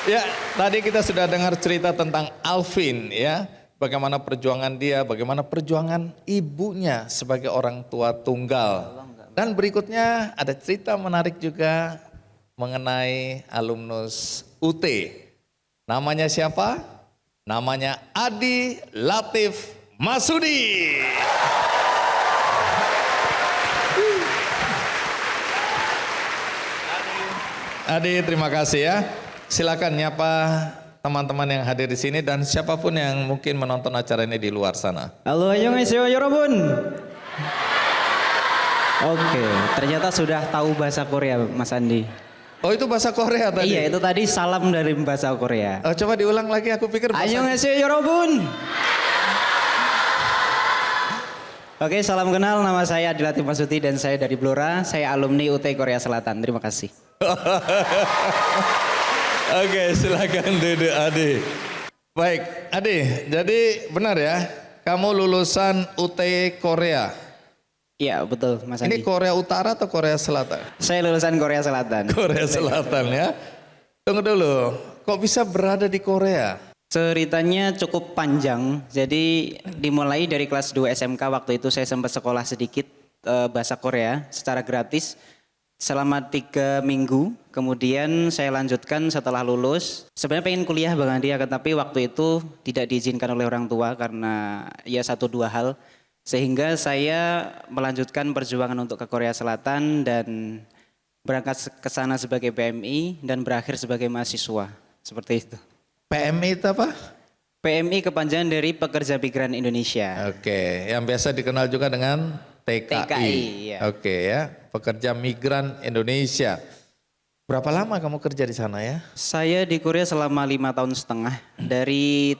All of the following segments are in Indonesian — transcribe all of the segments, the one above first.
Ya, tadi kita sudah dengar cerita tentang Alvin ya. Bagaimana perjuangan dia, bagaimana perjuangan ibunya sebagai orang tua tunggal. Dan berikutnya ada cerita menarik juga mengenai alumnus UT. Namanya siapa? Namanya Adi Latif Masudi. Adi, terima kasih ya. Silakan nyapa teman-teman yang hadir di sini dan siapapun yang mungkin menonton acara ini di luar sana. Halo, annyeonghaseyo yorobun. Oke, ternyata sudah tahu bahasa Korea, Mas Andi. Oh, itu bahasa Korea tadi? Iya, itu tadi salam dari bahasa Korea. Oh, coba diulang lagi, aku pikir bahasa... Annyeonghaseyo yorobun. Oke, salam kenal, nama saya Adi Latif Masudi dan saya dari Blora. Saya alumni UT Korea Selatan. Terima kasih. Oke, silakan Dede Adi. Baik, Adi, jadi benar ya, kamu lulusan UT Korea. Iya, betul Mas Andi. Ini Korea Utara atau Korea Selatan? Saya lulusan Korea Selatan. Korea Selatan ya. Tunggu dulu, kok bisa berada di Korea? Ceritanya cukup panjang, jadi dimulai dari kelas 2 SMK waktu itu saya sempat sekolah sedikit bahasa Korea secara gratis selama 3 minggu. Kemudian saya lanjutkan setelah lulus. Sebenarnya pengen kuliah Bang Andi, tapi waktu itu tidak diizinkan oleh orang tua karena ya 1-2 hal. Sehingga saya melanjutkan perjuangan untuk ke Korea Selatan dan berangkat ke sana sebagai PMI dan berakhir sebagai mahasiswa. Seperti itu. PMI itu apa? PMI kepanjangan dari Pekerja Migran Indonesia. Oke, yang biasa dikenal juga dengan TKI. TKI, ya. Oke ya, Pekerja Migran Indonesia. Berapa lama kamu kerja di sana ya? Saya di Korea selama 5 tahun setengah. Dari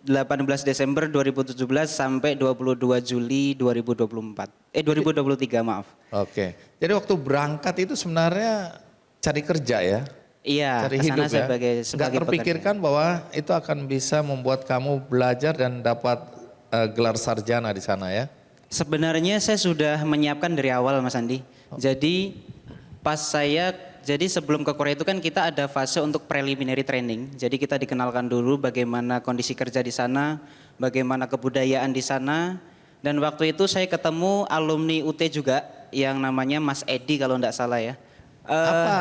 18 Desember 2017 sampai 22 Juli 2023 maaf. Oke, jadi waktu berangkat itu sebenarnya cari kerja ya? Iya, Cari kesana hidup ya? Nggak terpikirkan bahwa itu akan bisa membuat kamu belajar dan dapat gelar sarjana di sana ya? Sebenarnya saya sudah menyiapkan dari awal Mas Andi. Jadi jadi sebelum ke Korea itu kan kita ada fase untuk preliminary training. Jadi kita dikenalkan dulu bagaimana kondisi kerja di sana, bagaimana kebudayaan di sana. Dan waktu itu saya ketemu alumni UT juga yang namanya Mas Edi kalau enggak salah ya.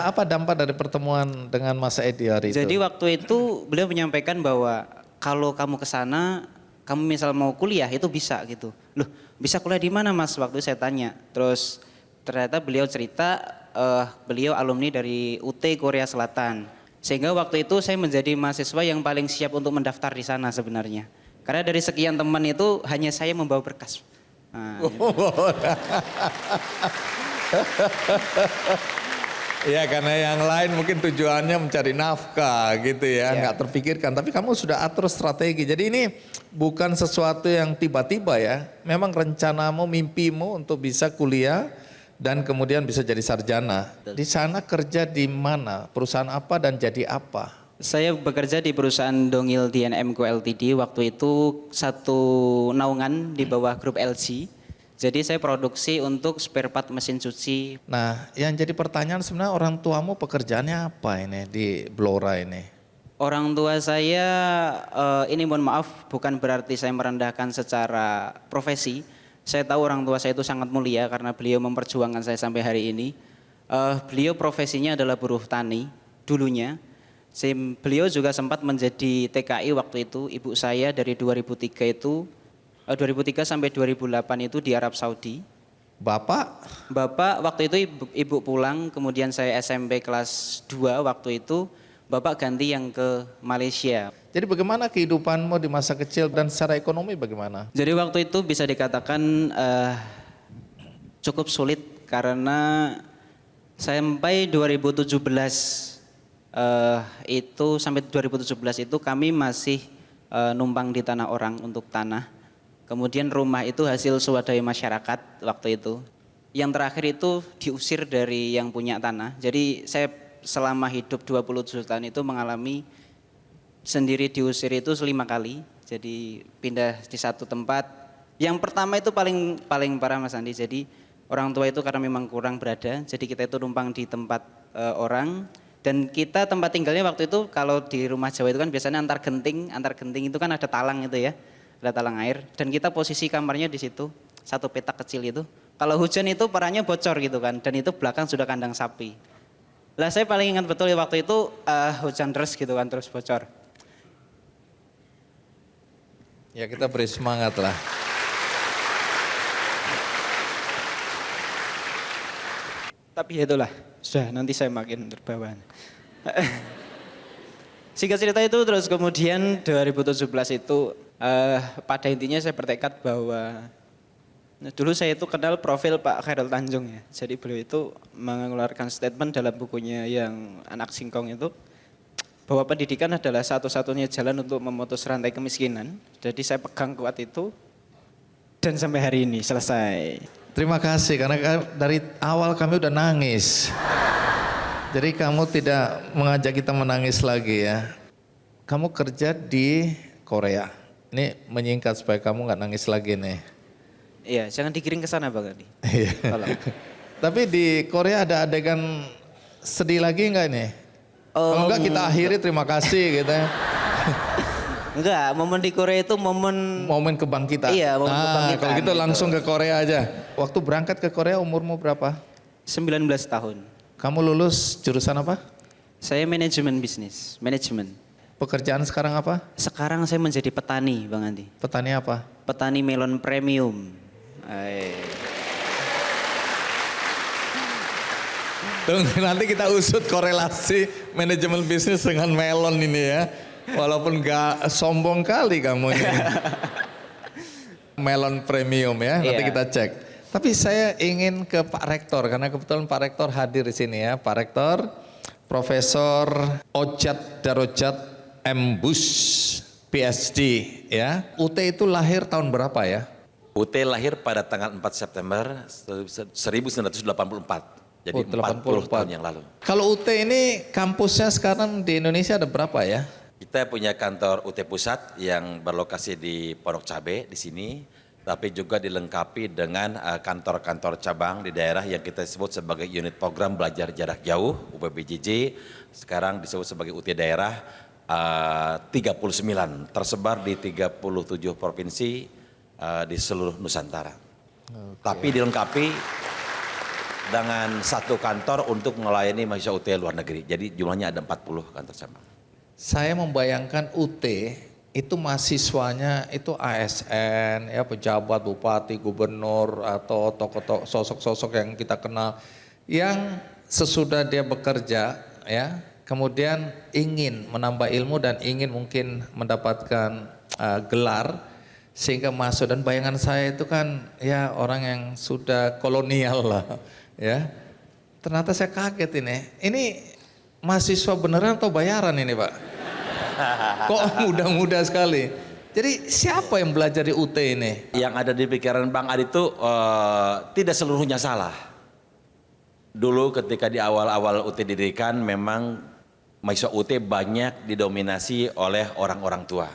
Apa dampak dari pertemuan dengan Mas Edi hari itu? Jadi waktu itu beliau menyampaikan bahwa kalau kamu ke sana, kamu misal mau kuliah itu bisa gitu. Loh, bisa kuliah di mana Mas? Waktu itu saya tanya. Terus ternyata beliau cerita beliau alumni dari UT Korea Selatan. Sehingga waktu itu saya menjadi mahasiswa yang paling siap untuk mendaftar di sana sebenarnya. Karena dari sekian teman itu hanya saya membawa berkas. Nah, Ya karena yang lain mungkin tujuannya mencari nafkah gitu ya, nggak terpikirkan. Tapi kamu sudah atur strategi. Jadi ini bukan sesuatu yang tiba-tiba ya. Memang rencanamu, mimpimu untuk bisa kuliah dan kemudian bisa jadi sarjana. Di sana kerja di mana? Perusahaan apa dan jadi apa? Saya bekerja di perusahaan Dongil DNM Co Ltd. Waktu itu satu naungan di bawah grup LG. Jadi saya produksi untuk spare part mesin cuci. Nah, yang jadi pertanyaan sebenarnya orang tuamu pekerjaannya apa ini di Blora ini? Orang tua saya, ini mohon maaf, bukan berarti saya merendahkan secara profesi. Saya tahu orang tua saya itu sangat mulia karena beliau memperjuangkan saya sampai hari ini. Beliau profesinya adalah buruh tani dulunya. Beliau juga sempat menjadi TKI waktu itu. Ibu saya dari 2003 sampai 2008 itu di Arab Saudi. Bapak Waktu itu ibu pulang, kemudian saya SMP kelas 2 waktu itu, Bapak ganti yang ke Malaysia. Jadi bagaimana kehidupanmu di masa kecil dan secara ekonomi bagaimana? Jadi waktu itu bisa dikatakan cukup sulit karena sampai 2017 itu kami masih numpang di tanah orang untuk tanah. Kemudian rumah itu hasil swadaya masyarakat waktu itu. Yang terakhir itu diusir dari yang punya tanah. Jadi saya selama hidup 27 tahun itu mengalami sendiri diusir itu 5 kali. Jadi pindah di satu tempat. Yang pertama itu paling parah Mas Andi. Jadi orang tua itu karena memang kurang berada. Jadi kita itu numpang di tempat orang. Dan kita tempat tinggalnya waktu itu kalau di rumah Jawa itu kan biasanya antar genting itu kan ada talang itu ya, ada talang air. Dan kita posisi kamarnya di situ, satu petak kecil itu. Kalau hujan itu parahnya bocor gitu kan, dan itu belakang sudah kandang sapi. Lah saya paling ingat betul ya waktu itu hujan deras gitu kan, terus bocor. Ya kita beri semangat lah. Tapi ya itulah, sudah nanti saya makin terbawa. Singkat cerita itu terus kemudian 2017 itu pada intinya saya bertekad bahwa dulu saya itu kenal profil Pak Khairul Tanjung ya. Jadi beliau itu mengeluarkan statement dalam bukunya yang Anak Singkong itu bahwa pendidikan adalah satu-satunya jalan untuk memutus rantai kemiskinan. Jadi saya pegang kuat itu dan sampai hari ini selesai. Terima kasih karena dari awal kami udah nangis. Jadi kamu tidak mengajak kita menangis lagi ya. Kamu kerja di Korea. Ini menyingkat supaya kamu nggak nangis lagi nih. Iya, jangan digiring ke sana Bang Adi. Iya. Tapi di Korea ada adegan sedih lagi nggak nih? Kalau enggak kita akhiri terima kasih gitu ya. Enggak, momen di Korea itu momen Kebangkitan. Iya, momen kebangkitan. Kalau gitu langsung ke Korea aja. Waktu berangkat ke Korea umurmu berapa? 19 tahun. Kamu lulus jurusan apa? Saya manajemen bisnis, manajemen. Pekerjaan sekarang apa? Sekarang saya menjadi petani, Bang Andi. Petani apa? Petani melon premium. Tunggu nanti kita usut korelasi manajemen bisnis dengan melon ini ya. Walaupun gak sombong kali kamu ini. Melon premium ya, nanti Iya. kita cek. Tapi saya ingin ke Pak Rektor karena kebetulan Pak Rektor hadir di sini ya. Pak Rektor, Profesor Ojat Darojat M. Bush, PhD ya. UT itu lahir tahun berapa ya? UT lahir pada tanggal 4 September 1984. Jadi 40 tahun yang lalu. Kalau UT ini kampusnya sekarang di Indonesia ada berapa ya? Kita punya kantor UT Pusat yang berlokasi di Pondok Cabe di sini. Tapi juga dilengkapi dengan kantor-kantor cabang di daerah yang kita sebut sebagai unit program belajar jarak jauh UPBJJ. Sekarang disebut sebagai UT daerah 39 tersebar di 37 provinsi di seluruh Nusantara. Tapi dilengkapi dengan satu kantor untuk melayani mahasiswa UT luar negeri. Jadi jumlahnya ada 40 kantor cabang. Saya membayangkan UT itu mahasiswanya itu ASN, ya pejabat, bupati, gubernur atau tokoh-tokoh sosok-sosok yang kita kenal yang sesudah dia bekerja ya kemudian ingin menambah ilmu dan ingin mungkin mendapatkan gelar sehingga masuk, dan bayangan saya itu kan ya orang yang sudah kolonial lah ya. Ternyata saya kaget ini mahasiswa beneran atau bayaran ini Pak? Kok muda-muda sekali. Jadi siapa yang belajar di UT ini? Yang ada di pikiran Bang Adi itu tidak seluruhnya salah. Dulu ketika di awal-awal UT didirikan memang mahasiswa UT banyak didominasi oleh orang-orang tua.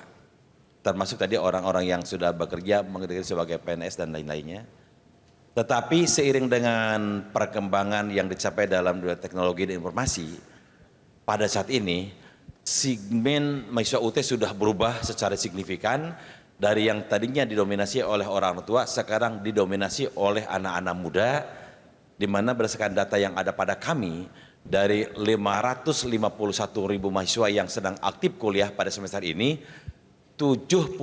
Termasuk tadi orang-orang yang sudah bekerja sebagai PNS dan lain-lainnya. Tetapi seiring dengan perkembangan yang dicapai dalam dunia teknologi dan informasi, pada saat ini segmen mahasiswa UT sudah berubah secara signifikan dari yang tadinya didominasi oleh orang tua, sekarang didominasi oleh anak-anak muda, di mana berdasarkan data yang ada pada kami, dari 551.000 mahasiswa yang sedang aktif kuliah pada semester ini, 76%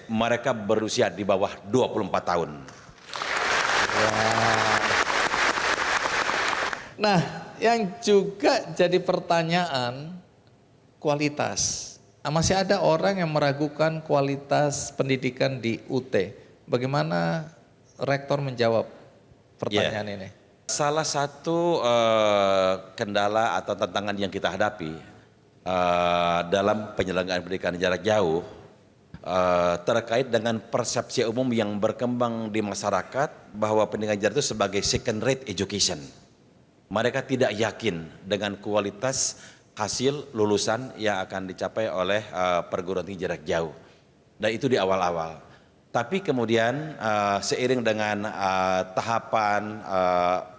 mereka berusia di bawah 24 tahun. Nah, yang juga jadi pertanyaan kualitas. Masih ada orang yang meragukan kualitas pendidikan di UT. Bagaimana Rektor menjawab pertanyaan ini? Salah satu kendala atau tantangan yang kita hadapi dalam penyelenggaraan pendidikan jarak jauh terkait dengan persepsi umum yang berkembang di masyarakat bahwa pendidikan jarak itu sebagai second rate education. Mereka tidak yakin dengan kualitas hasil lulusan yang akan dicapai oleh perguruan tinggi jarak jauh. Dan itu di awal-awal. Tapi kemudian seiring dengan tahapan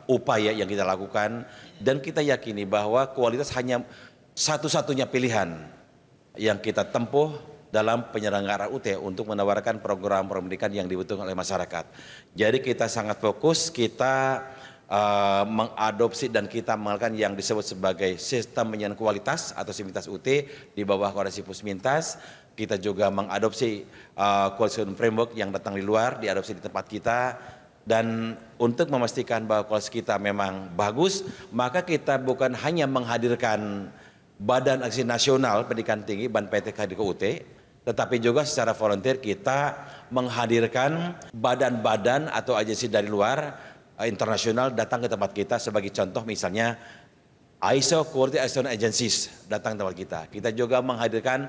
upaya yang kita lakukan dan kita yakini bahwa kualitas hanya satu-satunya pilihan yang kita tempuh dalam penyelenggaraan UT untuk menawarkan program pendidikan yang dibutuhkan oleh masyarakat. Jadi kita sangat fokus, kita mengadopsi dan kita melakukan yang disebut sebagai sistem penilaian kualitas atau Simintas UT di bawah koordinasi Pusmintas. Kita juga mengadopsi quality framework yang datang di luar, diadopsi di tempat kita. Dan untuk memastikan bahwa kualitas kita memang bagus, maka kita bukan hanya menghadirkan Badan Aksi Nasional Pendidikan Tinggi BANPTK di UT, tetapi juga secara volunteer kita menghadirkan badan-badan atau agensi dari luar internasional datang ke tempat kita. Sebagai contoh misalnya ISO Quality Assurance Agencies datang ke tempat kita. Kita juga menghadirkan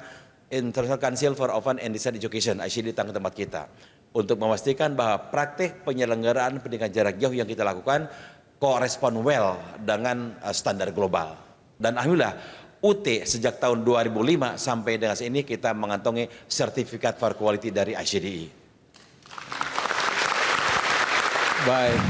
International Council for Open and Distance Education ICD datang ke tempat kita untuk memastikan bahwa praktik penyelenggaraan pendidikan jarak jauh yang kita lakukan korespon well dengan standar global. Dan alhamdulillah UT sejak tahun 2005 sampai dengan saat ini kita mengantongi sertifikat for quality dari ICDI. Baik.